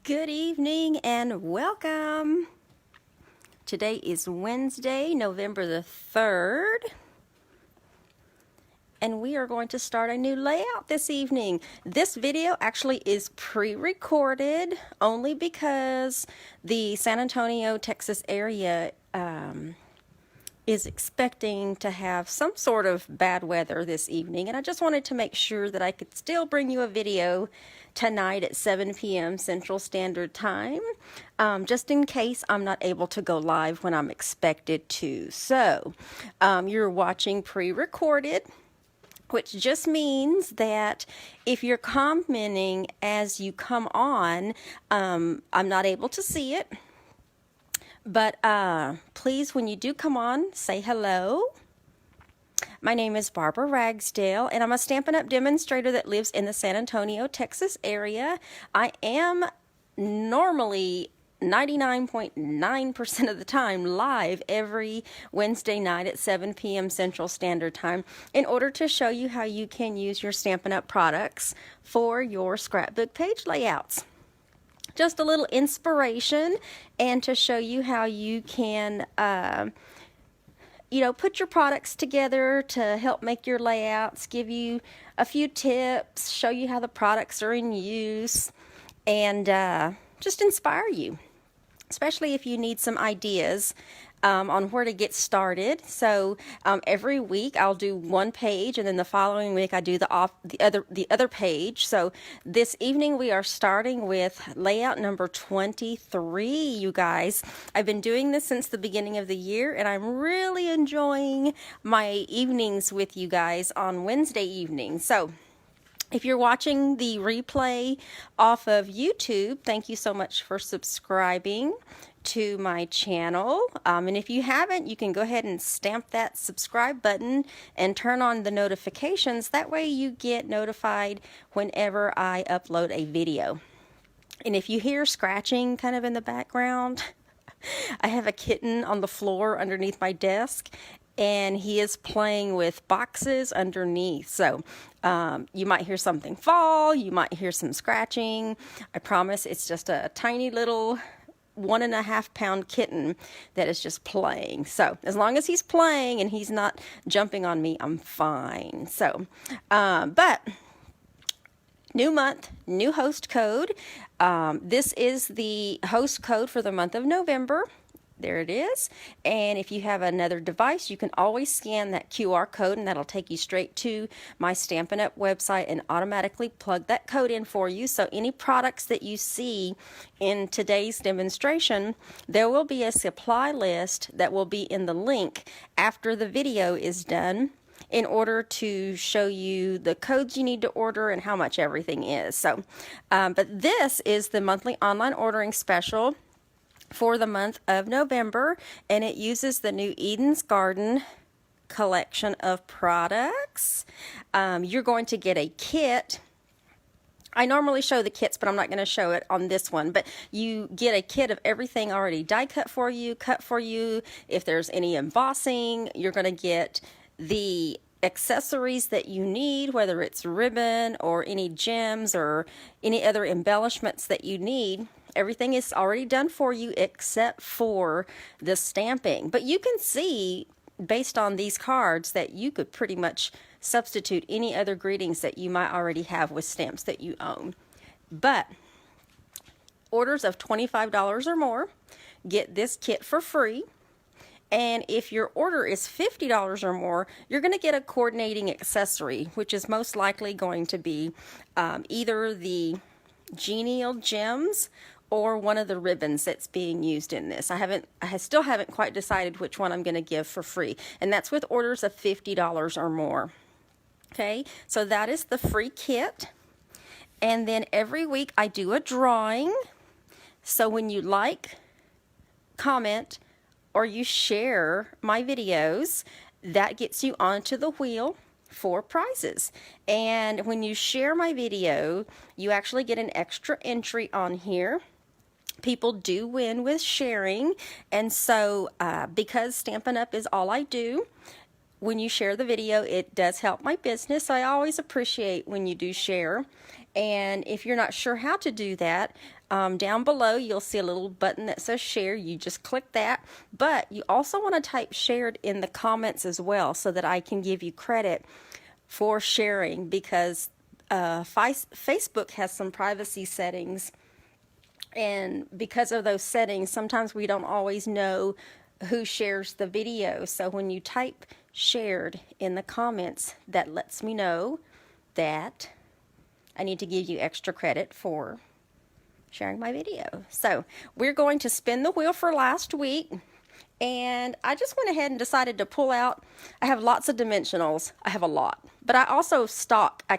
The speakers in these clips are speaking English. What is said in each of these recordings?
Good evening and welcome. Today is Wednesday, November the 3rd, and we are going to start a new layout this evening. This video actually is pre-recorded only because the San Antonio, Texas area is expecting to have some sort of bad weather this evening, and I just wanted to make sure that I could still bring you a video tonight at 7 p.m. Central Standard Time, just in case I'm not able to go live when I'm expected to. So you're watching pre-recorded, which just means that if you're commenting as you come on, I'm not able to see it. But please, when you do come on, say hello. My name is Barbara Ragsdale, and I'm a Stampin' Up! Demonstrator that lives in the San Antonio, Texas area. I am normally 99.9% of the time live every Wednesday night at 7 p.m. Central Standard Time in order to show you how you can use your Stampin' Up! Products for your scrapbook page layouts. Just a little inspiration and to show you how you can put your products together to help make your layouts, give you a few tips, show you how the products are in use, and just inspire you, especially if you need some ideas on where to get started. So every week I'll do one page, and then the following week I do the other page. So this evening we are starting with layout number 23, you guys. I've been doing this since the beginning of the year, and I'm really enjoying my evenings with you guys on Wednesday evenings. So if you're watching the replay off of YouTube, thank you so much for subscribing to my channel. And if you haven't, you can go ahead and stamp that subscribe button and turn on the notifications. That way you get notified whenever I upload a video. And if you hear scratching kind of in the background, I have a kitten on the floor underneath my desk, and he is playing with boxes underneath. So you might hear something fall, you might hear some scratching. I promise it's just a tiny little 1.5 pound kitten that is just playing. So as long as he's playing and he's not jumping on me, I'm fine. So, but new month, new host code. This is the host code for the month of November. There it is. And if you have another device, you can always scan that QR code, and that'll take you straight to my Stampin' Up! Website and automatically plug that code in for you. So any products that you see in today's demonstration, there will be a supply list that will be in the link after the video is done, in order to show you the codes you need to order and how much everything is. So, but this is the monthly online ordering special for the month of November, and it uses the new Eden's Garden collection of products. You're going to get a kit. I normally show the kits, but I'm not going to show it on this one. But you get a kit of everything already die cut for you, cut for you. If there's any embossing, you're going to get the accessories that you need, whether it's ribbon or any gems or any other embellishments that you need. Everything is already done for you except for the stamping. But you can see, based on these cards, that you could pretty much substitute any other greetings that you might already have with stamps that you own. But orders of $25 or more get this kit for free. And if your order is $50 or more, you're going to get a coordinating accessory, which is most likely going to be either the genial gems or one of the ribbons that's being used in this. I still haven't quite decided which one I'm going to give for free, and that's with orders of $50 or more. Okay, so that is the free kit. And then every week I do a drawing. So when you like, comment, or you share my videos, that gets you onto the wheel for prizes. And when you share my video, you actually get an extra entry on here. People do win with sharing, and so because Stampin' Up! Is all I do, when you share the video, it does help my business. So I always appreciate when you do share. And if you're not sure how to do that, down below you'll see a little button that says share. You just click that, but you also want to type shared in the comments as well so that I can give you credit for sharing, because Facebook has some privacy settings, and because of those settings sometimes we don't always know who shares the video. So when you type shared in the comments, that lets me know that I need to give you extra credit for sharing my video. So we're going to spin the wheel for last week, and I just went ahead and decided to pull out. I have lots of dimensionals. I have a lot, but I also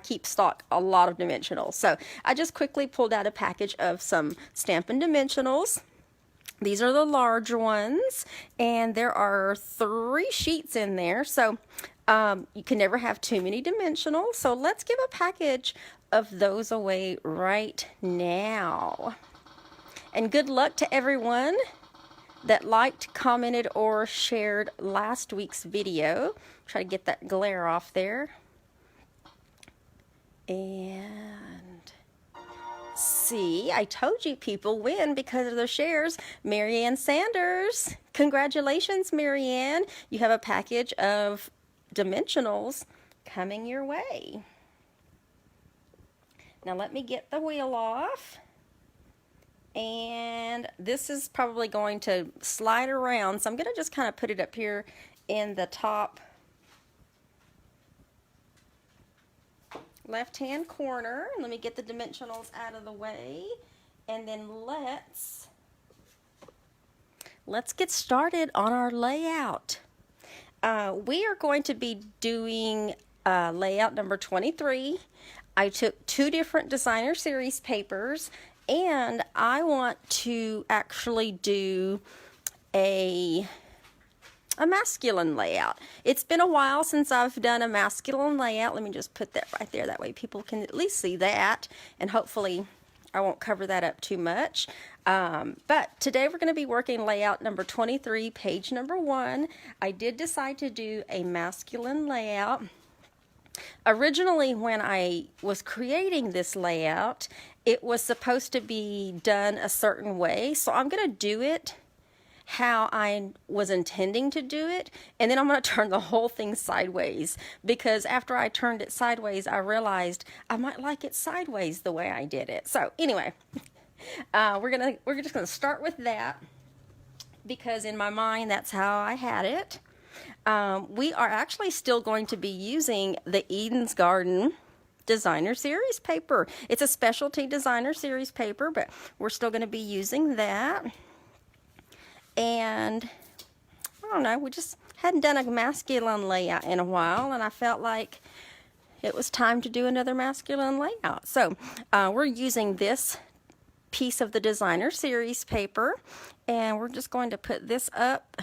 keep stock a lot of dimensionals. So I just quickly pulled out a package of some Stampin' dimensionals. These are the large ones, and there are 3 sheets in there. So you can never have too many dimensionals. So let's give a package of those away right now. And good luck to everyone that liked, commented, or shared last week's video. Try to get that glare off there. And see, I told you people win because of their shares. Marianne Sanders. Congratulations, Marianne. You have a package of dimensionals coming your way. Now let me get the wheel off. And this is probably going to slide around, so I'm going to just kind of put it up here in the top left-hand corner. Let me get the dimensionals out of the way, and then let's get started on our layout. We are going to be doing layout number 23. I took 2 different designer series papers, and I want to actually do a masculine layout. It's been a while since I've done a masculine layout. Let me just put that right there. That way people can at least see that, and hopefully I won't cover that up too much. But today we're going to be working layout number 23, page number 1. I did decide to do a masculine layout. Originally, when I was creating this layout, it was supposed to be done a certain way. So I'm going to do it how I was intending to do it, and then I'm going to turn the whole thing sideways, because after I turned it sideways, I realized I might like it sideways the way I did it. So anyway, we're just going to start with that, because in my mind that's how I had it. We are actually still going to be using the Eden's Garden designer series paper. It's a specialty designer series paper, but we're still going to be using that. And I don't know, we just hadn't done a masculine layout in a while, and I felt like it was time to do another masculine layout. So we're using this piece of the designer series paper, and we're just going to put this up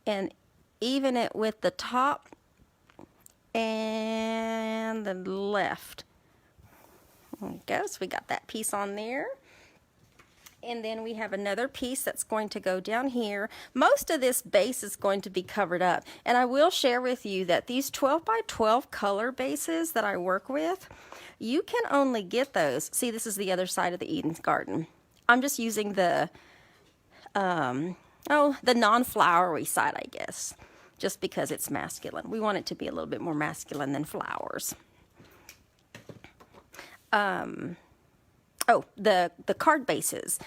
and even it with the top and the left. There we go. So we got that piece on there. And then we have another piece that's going to go down here. Most of this base is going to be covered up. And I will share with you that these 12 by 12 color bases that I work with, you can only get those. See, this is the other side of the Eden's Garden. I'm just using the non-flowery side, I guess, just because it's masculine. We want it to be a little bit more masculine than flowers. The card bases.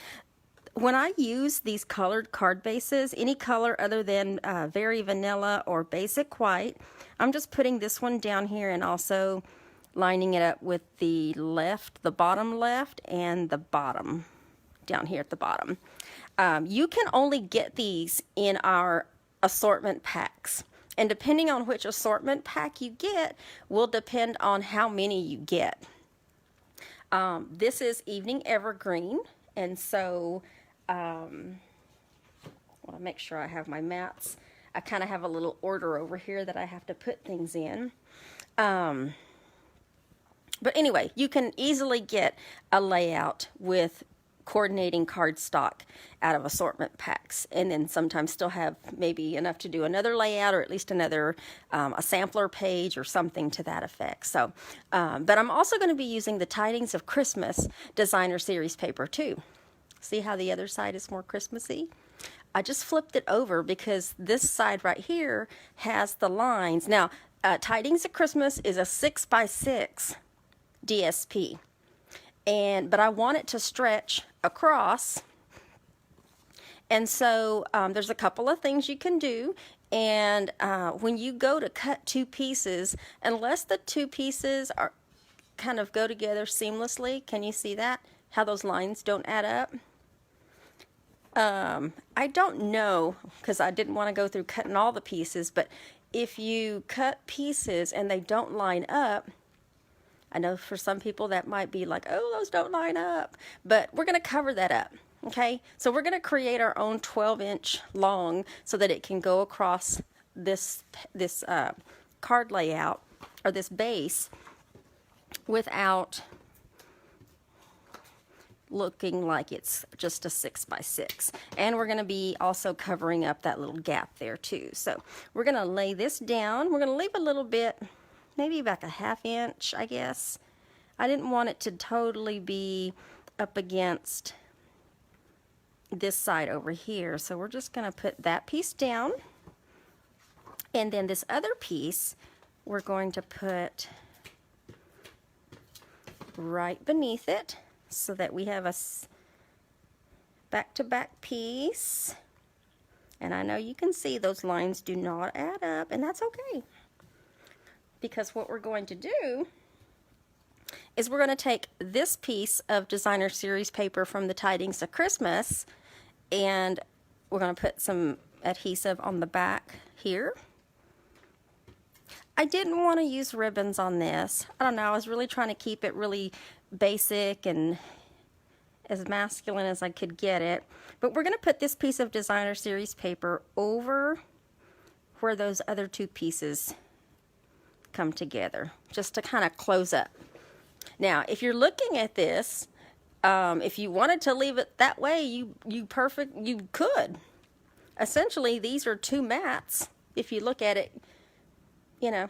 When I use these colored card bases, any color other than very vanilla or basic white, I'm just putting this one down here and also lining it up with the left, the bottom left, and the bottom down here at the bottom. You can only get these in our assortment packs, and depending on which assortment pack you get will depend on how many you get. This is Evening Evergreen, and so I want to make sure I have my mats. I kind of have a little order over here that I have to put things in. But anyway, you can easily get a layout with coordinating cardstock out of assortment packs, and then sometimes still have maybe enough to do another layout, or at least another a sampler page or something to that effect. So but I'm also going to be using the Tidings of Christmas designer series paper too. See how the other side is more Christmassy? I just flipped it over because this side right here has the lines. Now Tidings of Christmas is a 6x6 DSP, but I want it to stretch across, and so there's a couple of things you can do. And when you go to cut two pieces, unless the two pieces are kind of go together seamlessly, can you see that? How those lines don't add up? I don't know, because I didn't want to go through cutting all the pieces, but if you cut pieces and they don't line up, I know for some people that might be like, oh, those don't line up, but we're going to cover that up. Okay, so we're going to create our own 12-inch long so that it can go across this card layout, or this base, without looking like it's just a 6x6. And we're going to be also covering up that little gap there too. So we're going to lay this down. We're going to leave a little bit, maybe about a 1/2 inch, I guess. I didn't want it to totally be up against this side over here, so we're just going to put that piece down, and then this other piece we're going to put right beneath it so that we have a back-to-back piece. And I know you can see those lines do not add up, and that's okay, because what we're going to do is we're going to take this piece of designer series paper from the Tidings of Christmas, and we're going to put some adhesive on the back here. I didn't want to use ribbons on this. I don't know, I was really trying to keep it really basic and as masculine as I could get it. But we're going to put this piece of designer series paper over where those other two pieces come together, just to kind of close up. Now, if you're looking at this, if you wanted to leave it that way, you could. Essentially, these are two mats. If you look at it, you know,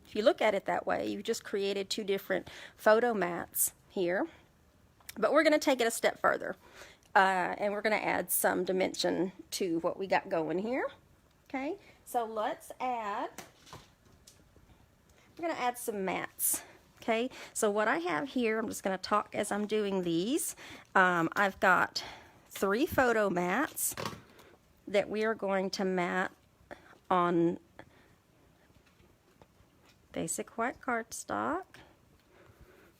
if you look at it that way, you've just created two different photo mats here. But we're going to take it a step further, and we're going to add some dimension to what we got going here. Okay, so let's add, we're going to add some mats. Okay, so what I have here, I'm just going to talk as I'm doing these. I've got 3 photo mats that we are going to mat on basic white cardstock.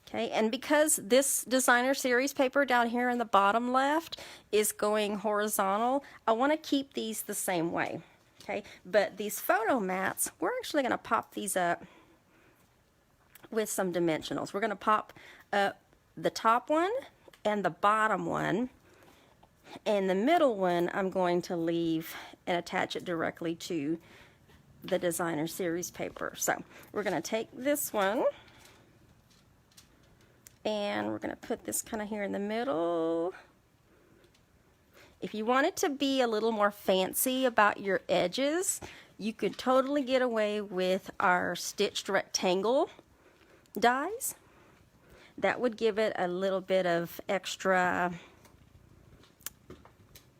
Okay, and because this designer series paper down here in the bottom left is going horizontal, I want to keep these the same way. Okay, but these photo mats, we're actually going to pop these up with some dimensionals. We're going to pop up the top one and the bottom one, and the middle one I'm going to leave and attach it directly to the designer series paper. So we're going to take this one and we're going to put this kind of here in the middle. If you want it to be a little more fancy about your edges, you could totally get away with our stitched rectangle dies. That would give it a little bit of extra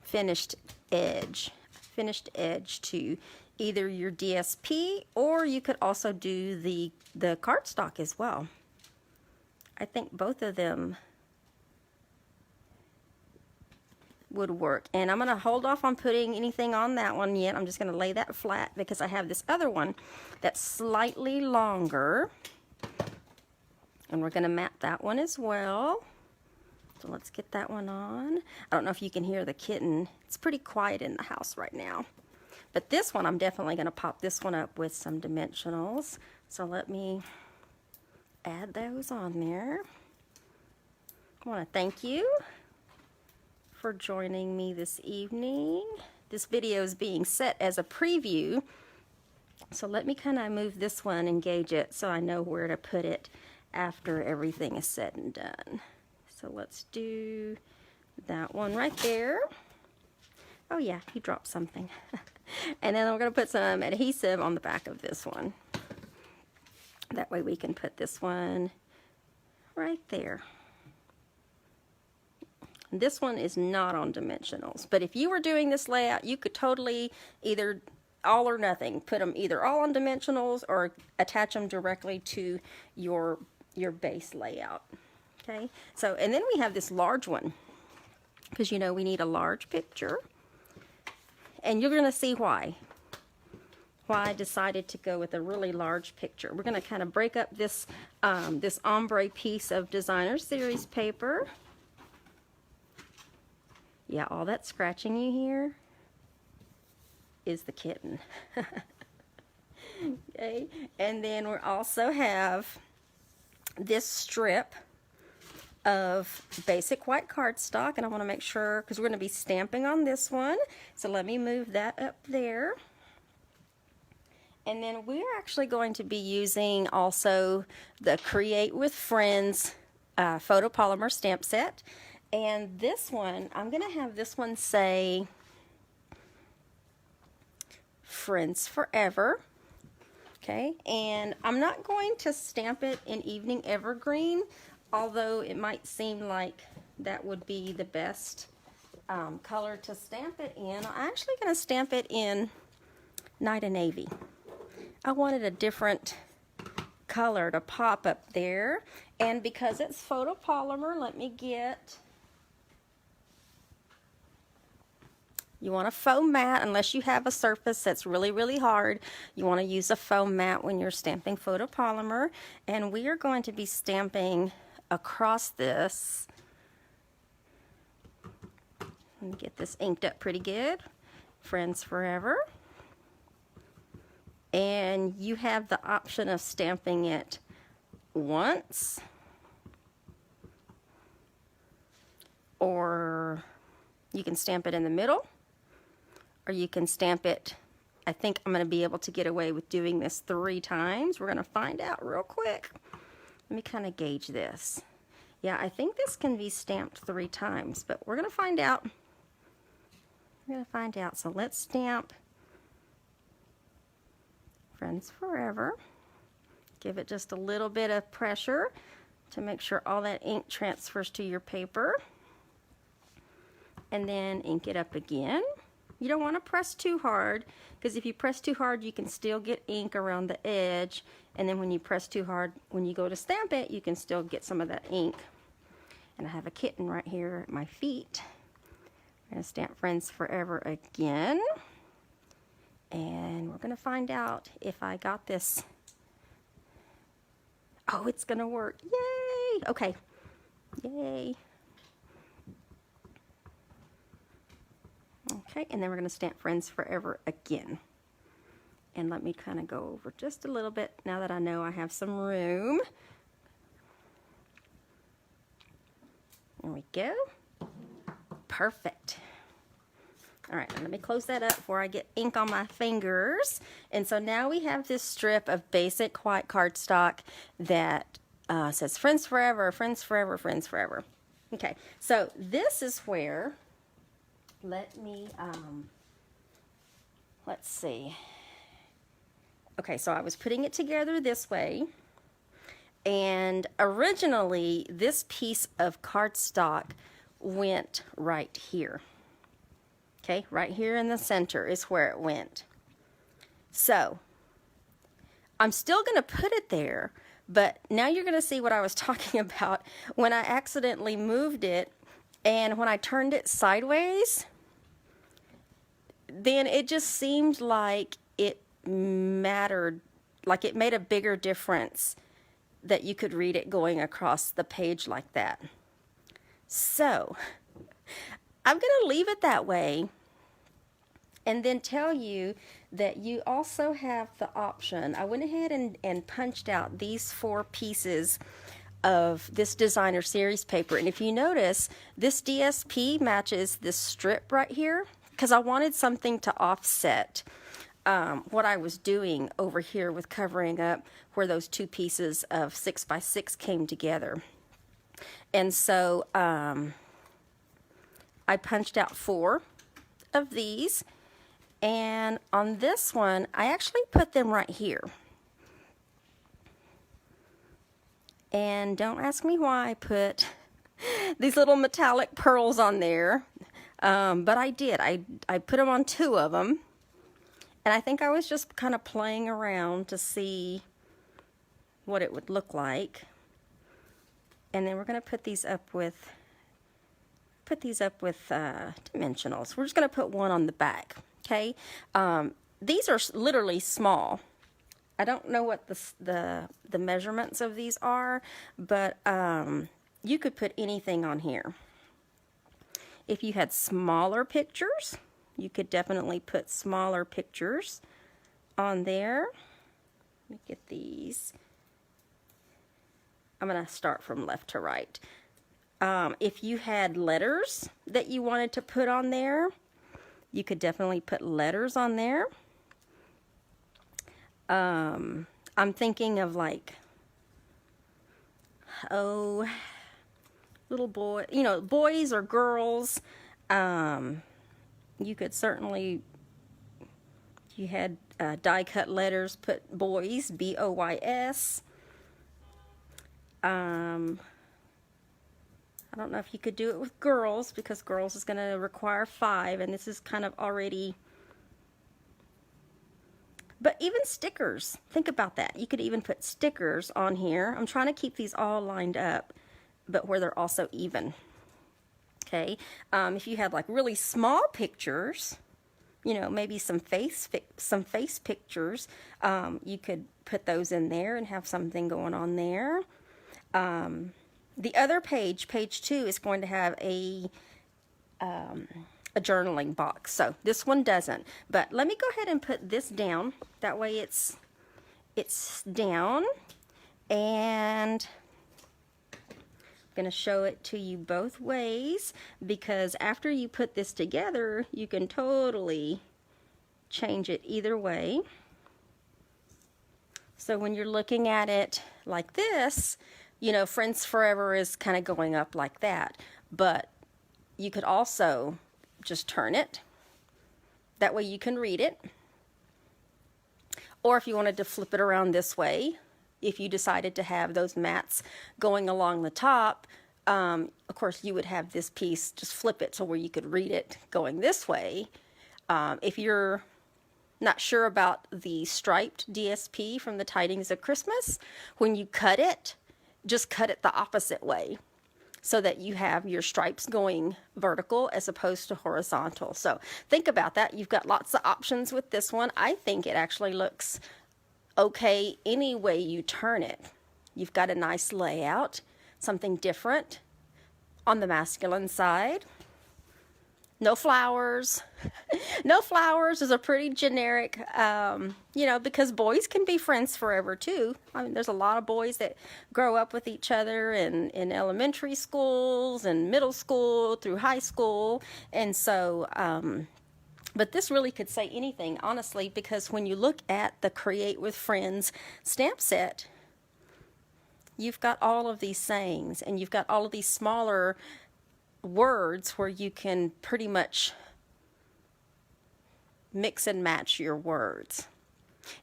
finished edge to either your DSP, or you could also do the cardstock as well. I think both of them would work. And I'm going to hold off on putting anything on that one yet. I'm just going to lay that flat because I have this other one that's slightly longer. And we're going to mat that one as well. So let's get that one on. I don't know if you can hear the kitten. It's pretty quiet in the house right now. But this one, I'm definitely going to pop this one up with some dimensionals. So let me add those on there. I want to thank you for joining me this evening. This video is being set as a preview. So let me kind of move this one and gauge it so I know where to put it after everything is said and done. So let's do that one right there. Oh yeah, he dropped something. And then we're going to put some adhesive on the back of this one. That way we can put this one right there. This one is not on dimensionals, but if you were doing this layout, you could totally either all or nothing, put them either all on dimensionals or attach them directly to your base layout. Okay, so and then we have this large one, because you know we need a large picture, and you're going to see why I decided to go with a really large picture. We're going to kind of break up this this ombre piece of designer series paper. Yeah, all that scratching you hear is the kitten. Okay, and then we also have this strip of basic white cardstock, and I want to make sure, because we're going to be stamping on this one, so let me move that up there. And then we're actually going to be using also the Create with Friends photopolymer stamp set. And this one, I'm going to have this one say Friends Forever. Okay, and I'm not going to stamp it in Evening Evergreen, although it might seem like that would be the best color to stamp it in. I'm actually going to stamp it in Night and Navy. I wanted a different color to pop up there, and because it's photopolymer, let me get... You want a foam mat, unless you have a surface that's really, really hard. You want to use a foam mat when you're stamping photopolymer. And we are going to be stamping across this. Let me get this inked up pretty good. Friends Forever. And you have the option of stamping it once, or you can stamp it in the middle, or you can stamp it, I think I'm going to be able to get away with doing this 3 times. We're going to find out real quick. Let me kind of gauge this. Yeah, I think this can be stamped 3 times, but we're going to find out. We're going to find out. So let's stamp Friends Forever. Give it just a little bit of pressure to make sure all that ink transfers to your paper. And then ink it up again. You don't want to press too hard, because if you press too hard, you can still get ink around the edge. And then when you press too hard, when you go to stamp it, you can still get some of that ink. And I have a kitten right here at my feet. I'm going to stamp Friends Forever again. And we're going to find out if I got this. Oh, it's going to work. Yay! Okay. Yay. Okay, and then we're going to stamp Friends Forever again. And let me kind of go over just a little bit now that I know I have some room. There we go. Perfect. All right, let me close that up before I get ink on my fingers. And so now we have this strip of basic white cardstock that says Friends Forever, Friends Forever, Friends Forever. Okay, so this is where, let me, let's see. Okay, so I was putting it together this way. And originally, this piece of cardstock went right here. Okay, right here in the center is where it went. So, I'm still going to put it there, but now you're going to see what I was talking about when I accidentally moved it, and when I turned it sideways, then it just seemed like it mattered, like it made a bigger difference that you could read it going across the page like that. So, I'm going to leave it that way and then tell you that you also have the option. I went ahead and punched out these 4 pieces of this designer series paper. And if you notice, this DSP matches this strip right here because I wanted something to offset what I was doing over here with covering up where those 2 pieces of 6x6 came together. And so I punched out 4 of these, and on this one I actually put them right here. And don't ask me why I put these little metallic pearls on there, but I did. I put them on 2 of them, and I think I was just kind of playing around to see what it would look like. And then we're going to put these up with dimensionals. We're just going to put 1 on the back. Okay, these are literally small. I don't know what the measurements of these are, but you could put anything on here. If you had smaller pictures, you could definitely put smaller pictures on there. Let me get these. I'm going to start from left to right. If you had letters that you wanted to put on there, you could definitely put letters on there. I'm thinking of like, oh, little boy, you know, boys or girls. You could certainly, if you had die cut letters, put boys, B-O-Y-S. I don't know if you could do it with girls, because girls is going to require 5, and this is kind of already. But even stickers, think about that. You could even put stickers on here. I'm trying to keep these all lined up, but where they're also even. Okay, if you had like really small pictures, you know, maybe some face pictures, you could put those in there and have something going on there. The other page, page 2, is going to have a journaling box. So this one doesn't. But let me go ahead and put this down. That way it's down. And I'm going to show it to you both ways, because after you put this together, you can totally change it either way. So when you're looking at it like this, you know, Friends Forever is kind of going up like that. But you could also just turn it. That way you can read it. Or if you wanted to flip it around this way, if you decided to have those mats going along the top, of course you would have this piece, just flip it so where you could read it going this way. If you're not sure about the striped DSP from the Tidings of Christmas, when you cut it, just cut it the opposite way, so that you have your stripes going vertical as opposed to horizontal. So think about that. You've got lots of options with this one. I think it actually looks okay any way you turn it. You've got a nice layout, something different on the masculine side. No flowers. No flowers is a pretty generic, you know, because boys can be friends forever too. I mean, there's a lot of boys that grow up with each other in elementary schools and middle school through high school. And so, but this really could say anything, honestly, because when you look at the Create with Friends stamp set, you've got all of these sayings, and you've got all of these smaller words where you can pretty much mix and match your words.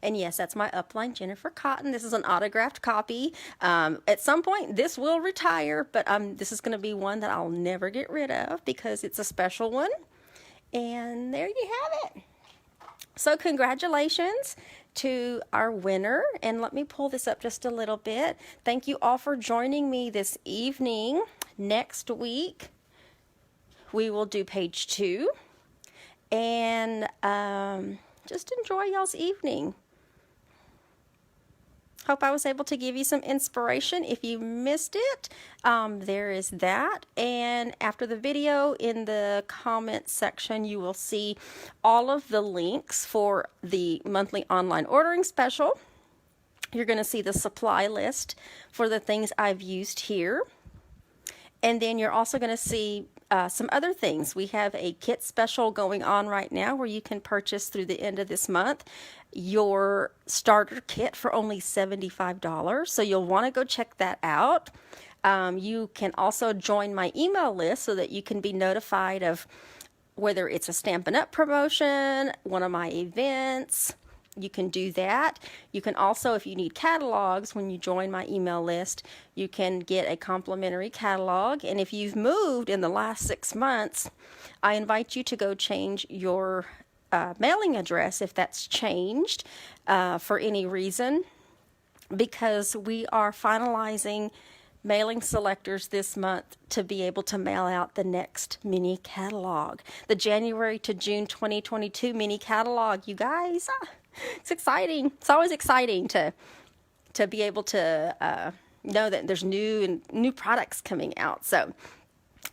And yes, that's my upline, Jennifer Cotton. This is an autographed copy. At some point this will retire, but this is going to be one that I'll never get rid of because it's a special one. And there you have it. So congratulations to our winner, and let me pull this up just a little bit. Thank you all for joining me this evening. Next week we will do page 2, and just enjoy y'all's evening. Hope I was able to give you some inspiration. If you missed it, there is that. And after the video, in the comment section, you will see all of the links for the monthly online ordering special. You're going to see the supply list for the things I've used here. And then you're also going to see some other things. We have a kit special going on right now where you can purchase through the end of this month your starter kit for only $75. So you'll want to go check that out. You can also join my email list so that you can be notified of whether it's a Stampin' Up! Promotion, one of my events. You can do that. You can also, if you need catalogs, when you join my email list, you can get a complimentary catalog. And if you've moved in the last 6 months, I invite you to go change your mailing address if that's changed for any reason, because we are finalizing mailing selectors this month to be able to mail out the next mini catalog. The January to June 2022 mini catalog, you guys. It's exciting. It's always exciting to be able to know that there's new products coming out. So,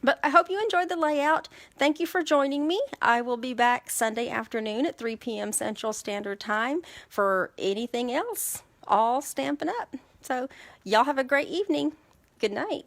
but I hope you enjoyed the layout. Thank you for joining me. I will be back Sunday afternoon at 3 p.m. Central Standard Time for anything else, all Stampin' Up. So y'all have a great evening. Good night.